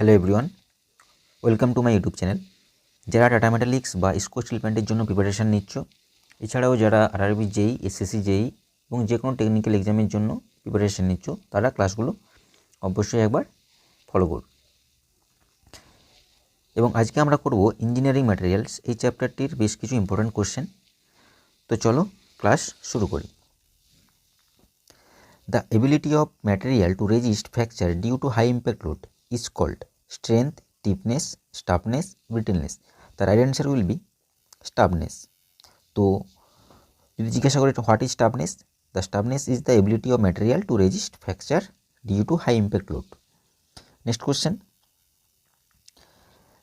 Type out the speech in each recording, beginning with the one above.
Hello everyone, welcome to my YouTube channel. যারা tata metallics বা IISCO still প্ল্যান্টের জন্য প্রিপারেশান নিচ্ছ, এছাড়াও যারা আরআরবি জেই, এসএসসি জেই এবং যে কোনো টেকনিক্যাল এক্সামের জন্য প্রিপারেশান নিচ্ছ, তারা ক্লাসগুলো অবশ্যই একবার ফলো করো। এবং আজকে আমরা করব ইঞ্জিনিয়ারিং ম্যাটেরিয়ালস, এই চ্যাপ্টারটির বেশ কিছু ইম্পর্ট্যান্ট কোশ্চেন। তো চলো ক্লাস শুরু করি। The ability of material to resist fracture due to high impact load is called strength, toughness, stiffness, brittleness. The right answer will be stiffness. তো যদি জিজ্ঞাসা করি what is stiffness, the stiffness is the ability of material to resist fracture due to high impact load. Next question,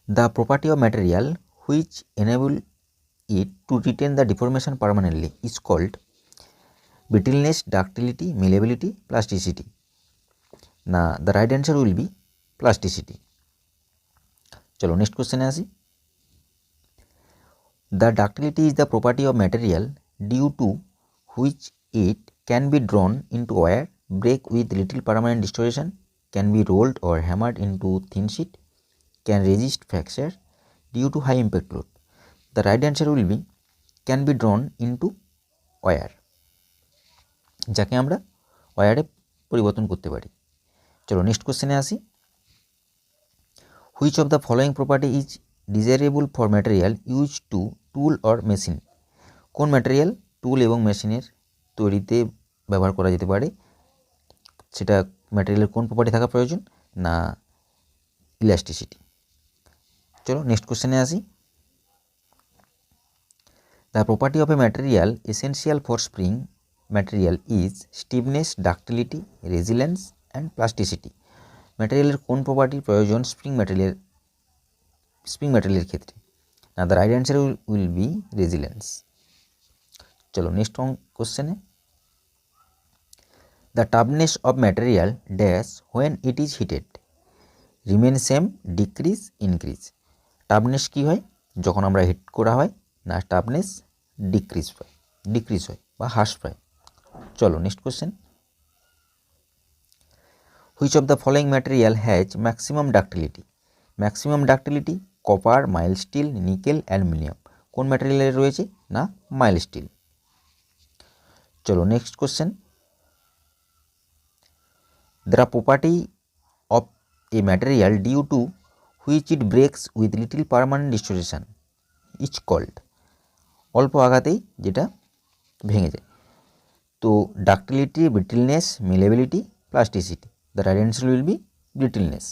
the property of material which enable it to retain the deformation permanently is called brittleness, ductility, malleability, plasticity. Now the right answer will be plasticity. चलो next question আসি। The ductility is the property of material due to which it can be drawn into wire, break with little permanent distortion, can be rolled or hammered into thin sheet, can resist fracture due to high impact load. The right answer will be can be drawn into wire, যাকে আমরা ওয়্যারে পরিবর্তন করতে পারি। চলো next কোশ্চেনে আসি। Which of the following property is desirable for material use to tool or machine? কোন material টুল এবং মেশিনের তৈরিতে ব্যবহার করা যেতে পারে? সেটা ম্যাটেরিয়ালের কোন প্রপার্টি থাকা প্রয়োজন? না ইলাস্টিসিটি। চলো নেক্সট কোশ্চেনে আসি। The property of a material essential for spring material is stiffness, ductility, resilience and plasticity. ম্যাটেরিয়ালের কোন প্রপার্টির প্রয়োজন স্প্রিং ম্যাটেরিয়ালের ক্ষেত্রে? না the right answer will be resilience. চলো নেক্সট কোশ্চেনে। The toughness of material dash when it is heated remain same, decrease, increase. Toughness কী হয় যখন আমরা হিট করা হয়? না টাফনেস ডিক্রিজ হয় বা হ্রাস পায়। চলো next question. Which of the following material has maximum ductility? Maximum ductility copper, mild steel, nickel, aluminium. কোন ম্যাটেরিয়ালের রয়েছে? না মাইল স্টিল। চলো next question. The property of a material due to which it breaks with little permanent distortion is called. অল্প আঘাতেই যেটা ভেঙে যায়। তো ductility, brittleness, malleability, plasticity. The right answer will be brittleness.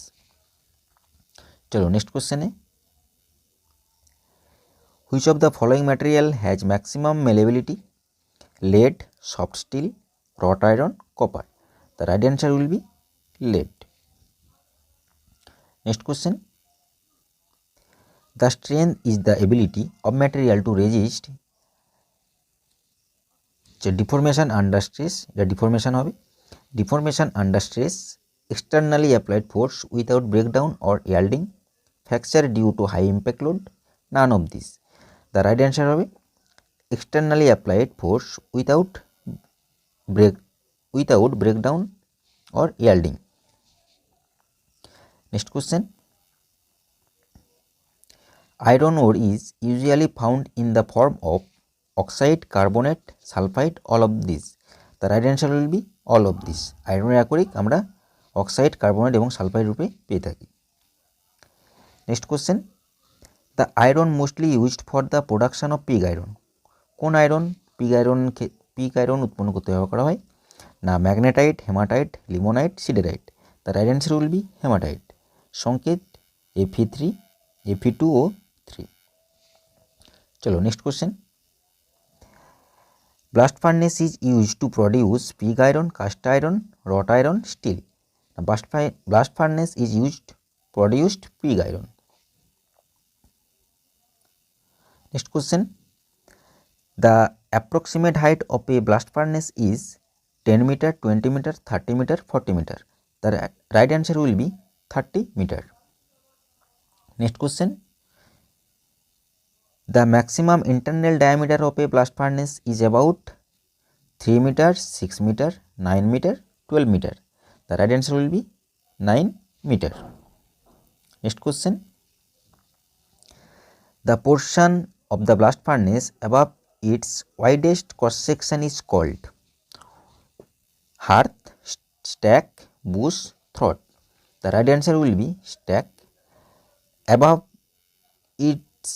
চলো নেক্সট কোশ্চেনে। Which of the following material has maximum malleability? lead, soft steel, wrought iron, copper. The right answer will be lead. Next question. The strength is the ability of material to resist deformation under stress. The deformation হবে deformation under stress, externally applied force without breakdown or yielding, fracture due to high impact load, none of this. The right answer হবে externally applied force without breakdown or yielding. Next question. Iron ore is usually found in the form of oxide, carbonate, sulfide, all of these. The right answer will be all of this. আয়রনের আকরিক আমরা oxide, carbonate এবং sulphide রূপে পেয়ে থাকি। Next question. The iron mostly used for the production of pig iron. কোন iron pig iron উৎপন্ন করতে ব্যবহার করা হয়? না magnetite, hematite, limonite, siderite. The right answer will be hematite. সংকেত Fe3, Fe2O3। চলো next question. Blast furnace is use to produce pig iron, cast iron, wrought iron, steel. Blast furnace is used produced pig iron. Next question. The approximate height of a blast furnace is 10 metre, 20 metre, 30 metre, 40 metre. The right answer will be 30 metre. Next question. The maximum internal diameter of a blast furnace is about 3 meter, 6 meter, 9 meter, 12 meter. The right answer will be 9 meter. Next question, the portion of the blast furnace above its widest cross section is called hearth, stack, bush, throat. The right answer will be stack. Above its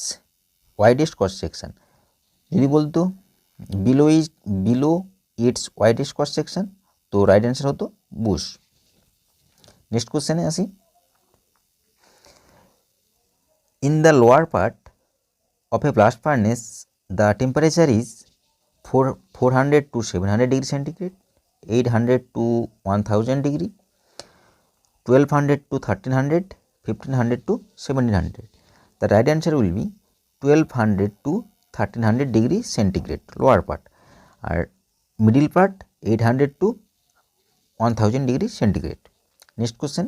widest cross section, যদি বলতো below its widest cross section, তো right answer হতো Bush. Next কোশ্চেনে আসি, in the lower part of a blast furnace, the temperature is 400 to 700 degree centigrade, 800 to 1000 degree, 1200 to 1300, 1500 to 1700. The right answer will be 1200 to 1300 degree centigrade lower part, আর middle part 800 to 1000 degree centigrade. Next question,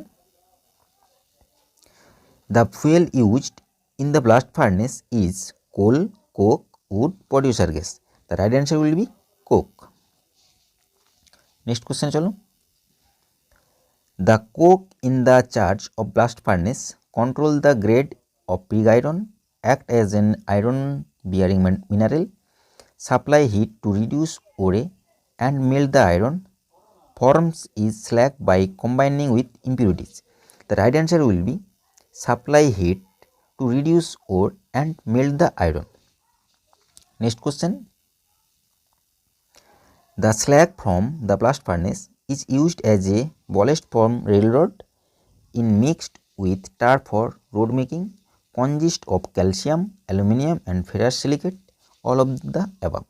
the fuel used in the blast furnace is coal, coke, wood, producer gas. The right answer will be coke. Next question chalo, the coke in the charge of blast furnace control the grade of pig iron, act as an iron bearing mineral, supply heat to reduce ore and melt the iron, forms is slag by combining with impurities. The right answer will be supply heat to reduce ore and melt the iron. Next question, the slag from the blast furnace is used as a ballast from railroad in mixed with tar for road making, consists of calcium, aluminum and ferrous silicate, all of the above.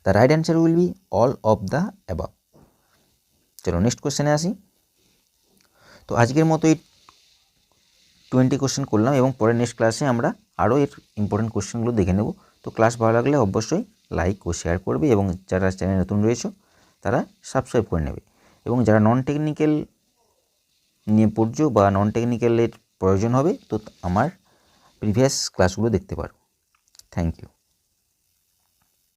The right answer will be all of the above. চলো next কোশ্চেনে আসি। তো আজকের মতো এই 20 question করলাম এবং পরে নেক্সট ক্লাসে আমরা আরও এর ইম্পর্টেন্ট কোশ্চেনগুলো দেখে নেব। তো ক্লাস ভালো লাগলে অবশ্যই লাইক ও শেয়ার করবে এবং যারা চ্যানেলে নতুন রয়েছে তারা সাবস্ক্রাইব করে নেবে, এবং যারা নন টেকনিক্যাল নিয়ে পড়ছো বা নন টেকনিক্যালের প্রয়োজন হবে তো আমার প্রিভিয়াস ক্লাসগুলো দেখতে পারো। Thank you.